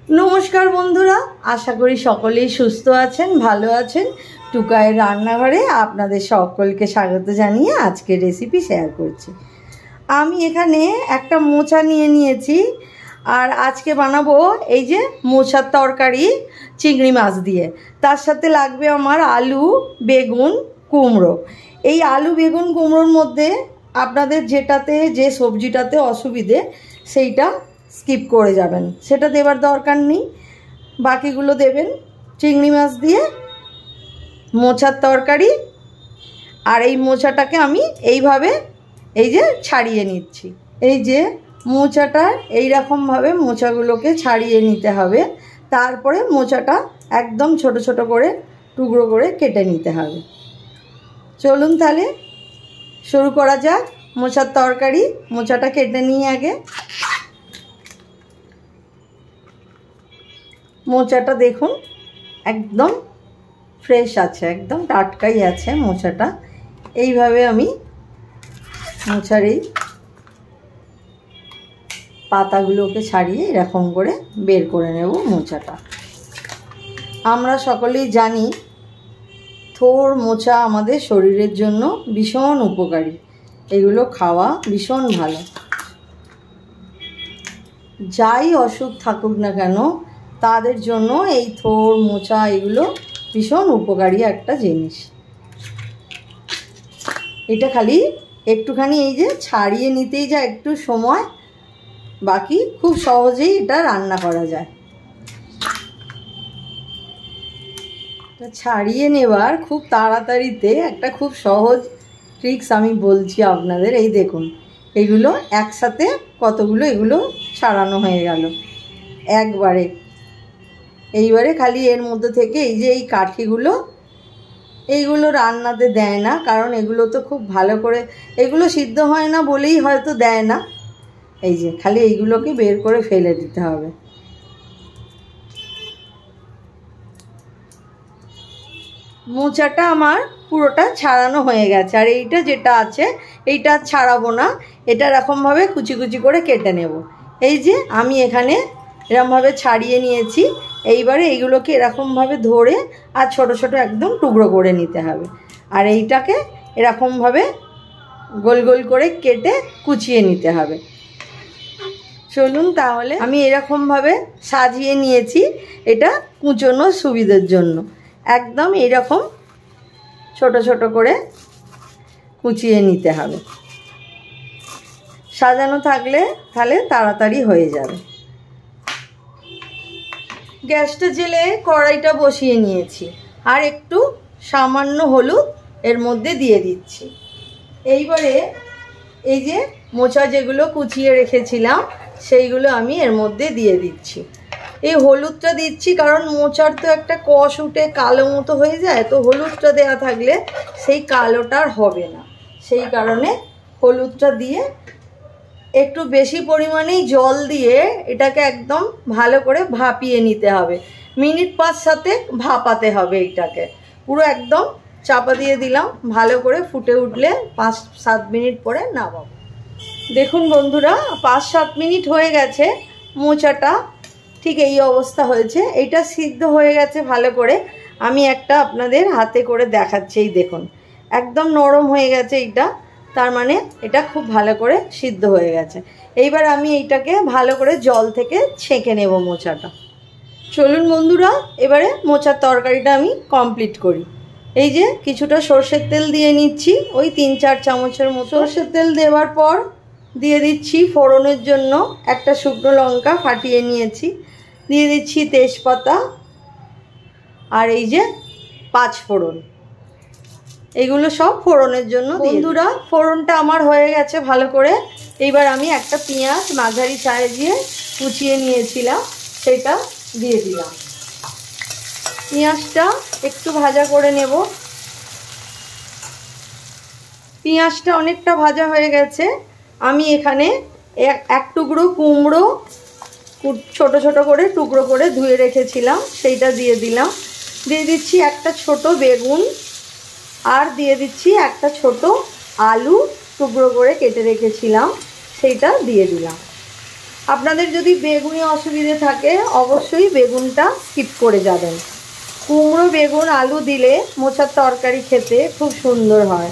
नमस्कार बंधुरा आशा करी सकलेई सुस्थ आछेन भालो आछेन। टुकायेर रान्नाघरे आपनादेर सकलके स्वागत जानिये आजकेर रेसिपि शेयर करछि। आमी एखाने एकटा मोचा निये नियेछि और आजके बानाबो एई जे मोचार तरकारी चिंगड़ी माछ दिये। तार साथे लागबे आमार आलू बेगुन कुमड़ो। एई आलू बेगुन कुमड़ोर मध्य आपनादेर जेटाते जे सब्जिटाते असुविधे सेइटा स्किप करे जाबेन, सेटा देवार दरकार नेই, बाकीगुलो देবেন। चिंगड़ी माछ दिए मोचार तरकारी और এই মোচাটাকে আমি এইভাবে এই যে ছাড়িয়ে নিচ্ছি। এই যে মোচাটা এই রকম ভাবে মোচাগুলোকে ছাড়িয়ে নিতে হবে। তারপরে মোচাটা একদম ছোট ছোট করে টুকরো করে কেটে নিতে হবে। চলুন তাহলে শুরু করা যাক মোচার তরকারি। মোচাটা কেটে নিয়ে আগে মোচাটা দেখুন একদম ফ্রেশ আছে, একদম টাটকাই আছে মোচাটা। এইভাবে আমি মোচার এই পাতাগুলোকে ছাড়িয়ে এরকম করে বের করে নেব মোচাটা। আমরা সকলেই জানি থোড় মোচা আমাদের শরীরের জন্য ভীষণ উপকারী, এগুলো খাওয়া ভীষণ ভালো। যাই অসুখ থাকুক না কেন তাদের জন্য এই থোড় মোচা এগুলো ভীষণ উপকারী একটা জিনিস। এটা খালি একটুখানি এই যে ছাড়িয়ে নিতেই যা একটু সময়, বাকি খুব সহজেই এটা রান্না করা যায়। এটা ছাড়িয়ে নেবার খুব তাড়াতাড়িতে একটা খুব সহজ ট্রিক্স আমি বলছি আপনাদের। এই দেখুন এগুলো একসাথে কতগুলো এগুলো ছাড়ানো হয়ে গেল একবারে। এইবারে খালি এর মধ্যে থেকে এই যে এই কাঠিগুলো এইগুলো রান্নাতে দেয় না, কারণ এগুলো তো খুব ভালো করে এগুলো সিদ্ধ হয় না বলেই হয়তো দেয় না। এই যে খালি এইগুলোকে বের করে ফেলে দিতে হবে। মোচাটা আমার পুরোটা ছাড়ানো হয়ে গেছে আর এইটা যেটা আছে এইটা ছাড়াবো না, এটা এরকমভাবে কুচি কুচি করে কেটে নেব। এই যে আমি এখানে এরকমভাবে ছাড়িয়ে নিয়েছি। এইবারে এইগুলোকে এরকমভাবে ধরে আর ছোট ছোট একদম টুকরো করে নিতে হবে আর এইটাকে এরকমভাবে গোল গোল করে কেটে কুচিয়ে নিতে হবে। চলুন তাহলে আমি এরকমভাবে সাজিয়ে নিয়েছি, এটা কুচোনোর সুবিধার জন্য। একদম এইরকম ছোট ছোট করে কুচিয়ে নিতে হবে, সাজানো থাকলে তাহলে তাড়াতাড়ি হয়ে যাবে। গ্যাসটা জেলে কড়াইটা বসিয়ে নিয়েছি আর একটু সামান্য হলুদ এর মধ্যে দিয়ে দিচ্ছি। এইবারে এই যে মোচা যেগুলো কুচিয়ে রেখেছিলাম সেইগুলো আমি এর মধ্যে দিয়ে দিচ্ছি। এই হলুদটা দিচ্ছি কারণ মোচার তো একটা কষ উঠে কালো মতো হয়ে যায়, তো হলুদটা দেওয়া থাকলে সেই কালোটা আর হবে না, সেই কারণে হলুদটা দিয়ে একটু বেশি পরিমাণেই জল দিয়ে এটাকে একদম ভালো করে ভাপিয়ে নিতে হবে। মিনিট 5-7 ভাপাতে হবে, এটাকে পুরো একদম চাপা দিয়ে দিলাম। ভালো করে ফুটে উঠলে 5-7 মিনিট পরে নামাবো। দেখুন বন্ধুরা 5-7 মিনিট হয়ে গেছে, মোচাটা ঠিক এই অবস্থা হয়েছে। এইটা সিদ্ধ হয়ে গেছে ভালো করে। আমি একটা আপনাদের হাতে করে দেখাচ্ছি, এই দেখুন একদম নরম হয়ে গেছে এইটা, তার মানে এটা খুব ভালো করে সিদ্ধ হয়ে গেছে। এইবার আমি এইটাকে ভালো করে জল থেকে ছেঁকে নেব মোচাটা। চলুন বন্ধুরা এবারে মোচার তরকারিটা আমি কমপ্লিট করি। এই যে কিছুটা সর্ষের তেল দিয়ে নিচ্ছি, ওই 3-4 চামচের মতো। সর্ষের তেল দেওয়ার পর দিয়ে দিচ্ছি ফোড়নের জন্য একটা শুকনো লঙ্কা ফাটিয়ে নিয়েছি, দিয়ে দিচ্ছি তেজপাতা আর এই যে 5 ফোড়ন, এগুলো সব ফোড়নের জন্য। বন্ধুরা ফোড়নটা আমার হয়ে গেছে ভালো করে। এইবার আমি একটা পেঁয়াজ মাঝারি সাইজে কুচিয়ে নিয়েছিলাম সেটা দিয়ে দিলাম। পেঁয়াজটা একটু ভাজা করে নেব। পেঁয়াজটা অনেকটা ভাজা হয়ে গেছে। আমি এখানে এক টুকরো কুমড়ো ছোট ছোট করে টুকরো করে ধুয়ে রেখেছিলাম সেইটা দিয়ে দিলাম। দিয়ে দিচ্ছি একটা ছোট বেগুন আর দিয়ে দিচ্ছি একটা ছোট আলু টুকরো করে কেটে রেখেছিলাম সেইটা দিয়ে দিলাম। আপনাদের যদি বেগুনি অসুবিধে থাকে অবশ্যই বেগুনটা স্কিপ করে যাবেন। কুমড়ো, বেগুন, আলু দিলে মোচার তরকারি খেতে খুব সুন্দর হয়।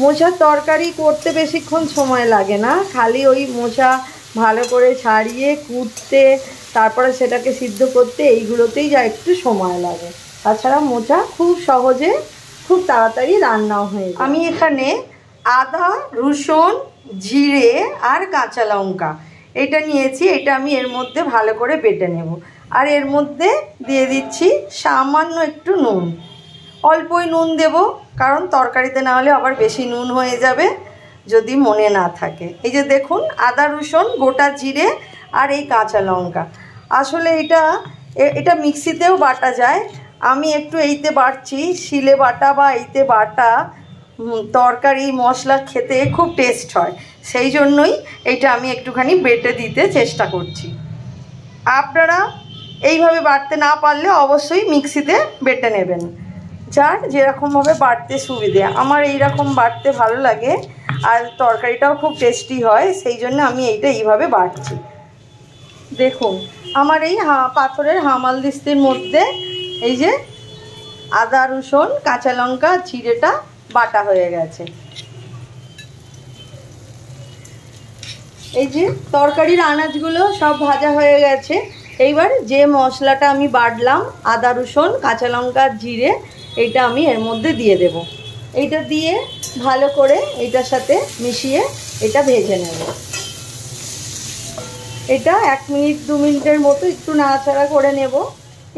মোচার তরকারি করতে বেশিক্ষণ সময় লাগে না, খালি ওই মোচা ভালো করে ছাড়িয়ে কুটতে, তারপরে সেটাকে সিদ্ধ করতে, এইগুলোতেই যা একটু সময় লাগে। তাছাড়া মোচা খুব সহজে খুব তাড়াতাড়ি রান্নাও হয়ে যায়। আমি এখানে আদা, রসুন, জিরে আর কাঁচা লঙ্কা এটা নিয়েছি। এটা আমি এর মধ্যে ভালো করে বেটে নেব। আর এর মধ্যে দিয়ে দিচ্ছি সামান্য একটু নুন। অল্পই নুন দেব, কারণ তরকারিতে না হলে আবার বেশি নুন হয়ে যাবে যদি মনে না থাকে। এই যে দেখুন, আদা, রসুন, গোটা জিরে আর এই কাঁচা লঙ্কা। আসলে এটা মিক্সিতেও বাটা যায়, আমি একটু এইতে বাটছি। শিলে বাটা বা এইতে বাটা তরকারি মশলা খেতে খুব টেস্ট হয়, সেই জন্যই এইটা আমি একটুখানি বেটে দিতে চেষ্টা করছি। আপনারা এইভাবে বাটতে না পারলে অবশ্যই মিক্সিতে বেটে নেবেন, যার যেরকমভাবে বাটতে সুবিধে। আমার এইরকম বাটতে ভালো লাগে আর তরকারিটাও খুব টেস্টি হয়, সেই জন্য আমি এইভাবে বাটছি। দেখুন, আমার এই পাথরের হামালদিস্তির মধ্যে এই যে আদা, রসুন, কাঁচা লঙ্কা, জিরেটা বাটা হয়ে গেছে। এই যে তরকারির আনাজগুলো সব ভাজা হয়ে গেছে। এইবার যে মশলাটা আমি বাটলাম, আদা, রসুন, কাঁচা লঙ্কা, জিরে, এইটা আমি এর মধ্যে দিয়ে দেব। এইটা দিয়ে ভালো করে এইটার সাথে মিশিয়ে এটা ভেজে নেব। এটা 1 মিনিট 2 মিনিটের মতো একটু নাড়াচাড়া করে নেব।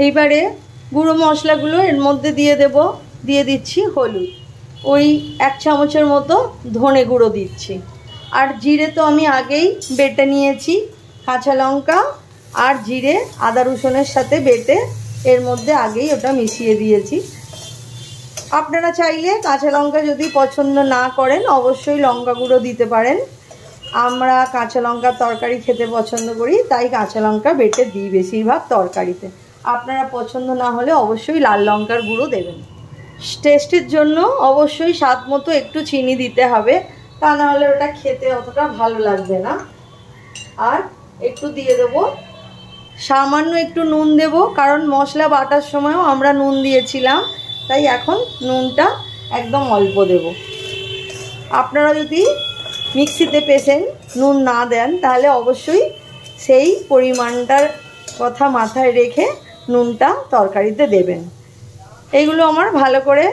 এইবারে গুঁড়ো মশলাগুলো এর মধ্যে দিয়ে দেব। দিয়ে দিচ্ছি হলুদ, ওই 1 চামচের মতো ধনে গুঁড়ো দিচ্ছি। আর জিরে তো আমি আগেই বেটে নিয়েছি, কাঁচা লঙ্কা আর জিরে আদা রসুনের সাথে বেটে এর মধ্যে আগেই ওটা মিশিয়ে দিয়েছি। আপনারা চাইলে কাঁচা লঙ্কা যদি পছন্দ না করেন অবশ্যই লঙ্কা গুঁড়ো দিতে পারেন। আমরা কাঁচা লঙ্কার তরকারি খেতে পছন্দ করি, তাই কাঁচা লঙ্কা বেটে দিই বেশিরভাগ তরকারিতে। আপনারা পছন্দ না হলে অবশ্যই লাল লঙ্কার গুঁড়ো দেবেন। টেস্টের জন্য অবশ্যই স্বাদ মতো একটু চিনি দিতে হবে, তা না হলে ওটা খেতে অতটা ভালো লাগবে না। আর একটু দিয়ে দেবো সামান্য একটু নুন দেব, কারণ মশলা বাটার সময়ও আমরা নুন দিয়েছিলাম, তাই এখন নুনটা একদম অল্প দেব। আপনারা যদি মিক্সিতে পেষেন নুন না দেন তাহলে অবশ্যই সেই পরিমাণটার কথা মাথায় রেখে নুনটা তরকারিতে দেবেন। এইগুলো আমার ভালো করে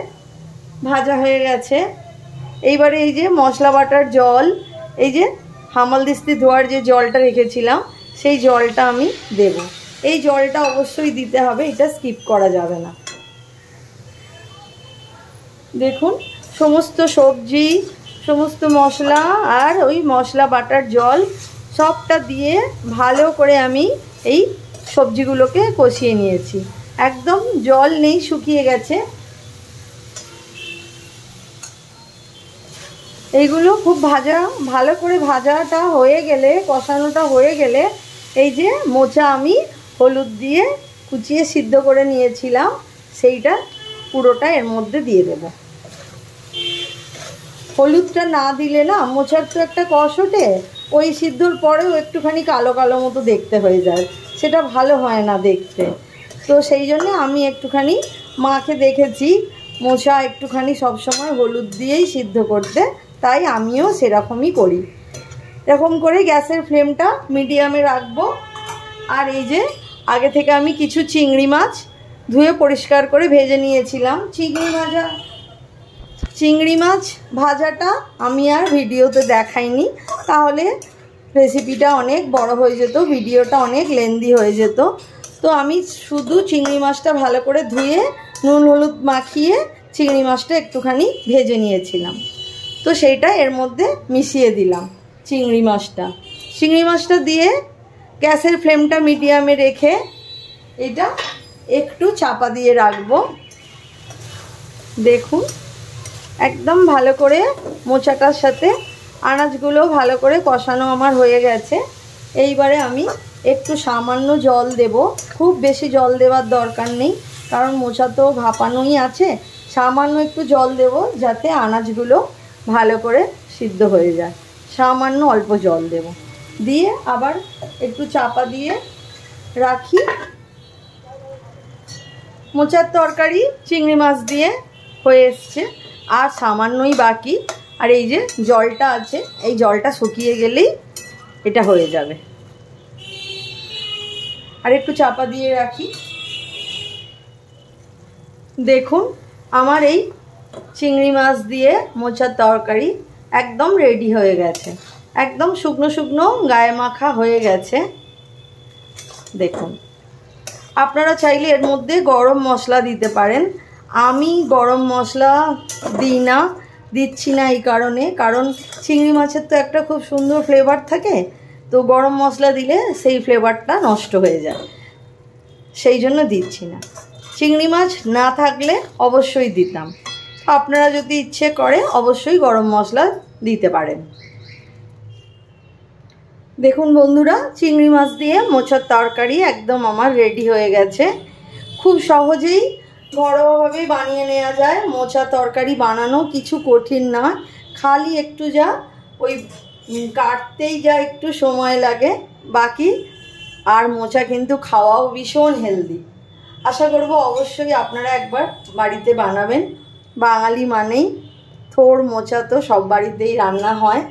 ভাজা হয়ে গেছে। এইবারে এই যে মশলা বাটার জল, এই যে হামালদিস্তি ধোয়ার যে জলটা রেখেছিলাম সেই জলটা আমি দেব। এই জলটা অবশ্যই দিতে হবে, এটা স্কিপ করা যাবে না। দেখুন, সমস্ত সবজি, সমস্ত মশলা আর ওই মশলা বাটার জল সবটা দিয়ে ভালো করে আমি এই সবজিগুলোকে কষিয়ে নিয়েছি। একদম জল নেই, শুকিয়ে গেছে। এইগুলো খুব ভালো করে ভাজাটা হয়ে গেলে, কষানোটা হয়ে গেলে, এই যে মোচা আমি হলুদ দিয়ে কুচিয়ে সিদ্ধ করে নিয়েছিলাম সেইটা পুরোটা এর মধ্যে দিয়ে দেব। হলুদটা না দিলে না মোচার তো একটা কষ ওঠে, ওই সিদ্ধর পরেও একটুখানি কালো কালো মতো দেখতে হয়ে যায়, সেটা ভালো হয় না দেখতে। তো সেই জন্য আমি একটুখানি মাকে দেখেছি মোচা একটুখানি সবসময় হলুদ দিয়েই সিদ্ধ করতে, তাই আমিও সেরকমই করি। এরকম করে গ্যাসের ফ্লেমটা মিডিয়ামে রাখবো। আর এই যে আগে থেকে আমি কিছু চিংড়ি মাছ ধুয়ে পরিষ্কার করে ভেজে নিয়েছিলাম। চিংড়ি মাছ ভাজাটা আমি আর ভিডিওতে দেখাইনি, তাহলে রেসিপিটা অনেক বড় হয়ে যেত, ভিডিওটা অনেক লেন্দি হয়ে যেত। তো আমি শুধু চিংড়ি মাছটা ভালো করে ধুয়ে নুন হলুদ মাখিয়ে চিংড়ি মাছটা একটুখানি ভেজে নিয়েছিলাম। তো সেইটা এর মধ্যে মিশিয়ে দিলাম। চিংড়ি মাছটা দিয়ে গ্যাসের ফ্লেমটা মিডিয়ামে রেখে এটা একটু চাপা দিয়ে রাখবো। দেখুন, একদম ভালো করে মোচাটার সাথে আনাজগুলো ভালো করে কষানো আমার হয়ে গেছে। এইবারে আমি একটু সামান্য জল দেব, খুব বেশি জল দেওয়ার দরকার নেই, কারণ মোচা তো ভাপানোই আছে। সামান্য একটু জল দেব যাতে আনাজগুলো ভালো করে সিদ্ধ হয়ে যায়, সামান্য অল্প জল দেব। দিয়ে আবার একটু চাপা দিয়ে রাখি। মোচার তরকারি চিংড়ি মাছ দিয়ে হয়ে এসছে, আর সামান্যই বাকি। আর এই যে জলটা আছে, এই জলটা শুকিয়ে গেলেই এটা হয়ে যাবে। আর একটু চাপা দিয়ে রাখি। দেখুন আমার এই চিংড়ি মাছ দিয়ে মোচার তরকারি একদম রেডি হয়ে গেছে, একদম শুকনো শুকনো গায়ে মাখা হয়ে গেছে। দেখুন, আপনারা চাইলে এর মধ্যে গরম মশলা দিতে পারেন। আমি গরম মশলা দিই না, দিচ্ছি না এই কারণে, কারণ চিংড়ি মাছের তো একটা খুব সুন্দর ফ্লেভার থাকে, তো গরম মশলা দিলে সেই ফ্লেভারটা নষ্ট হয়ে যায়, সেই জন্য দিচ্ছি না। চিংড়ি মাছ না থাকলে অবশ্যই দিতাম। আপনারা যদি ইচ্ছে করে অবশ্যই গরম মশলা দিতে পারেন। দেখুন বন্ধুরা, চিংড়ি মাছ দিয়ে মোচার তরকারি একদম আমার রেডি হয়ে গেছে। খুব সহজেই ঘরোয়াভাবে বানিয়ে নেওয়া যায়। মোচা তরকারি বানানো কিছু কঠিন না, খালি একটু যা ওই কাটতেই যা একটু সময় লাগে, বাকি আর মোচা কিন্তু খাওয়াও ভীষণ হেলদি। আশা করব অবশ্যই আপনারা একবার বাড়িতে বানাবেন। বাঙালি মানেই থোড় মোচা তো সব বাড়িতেই রান্না হয়।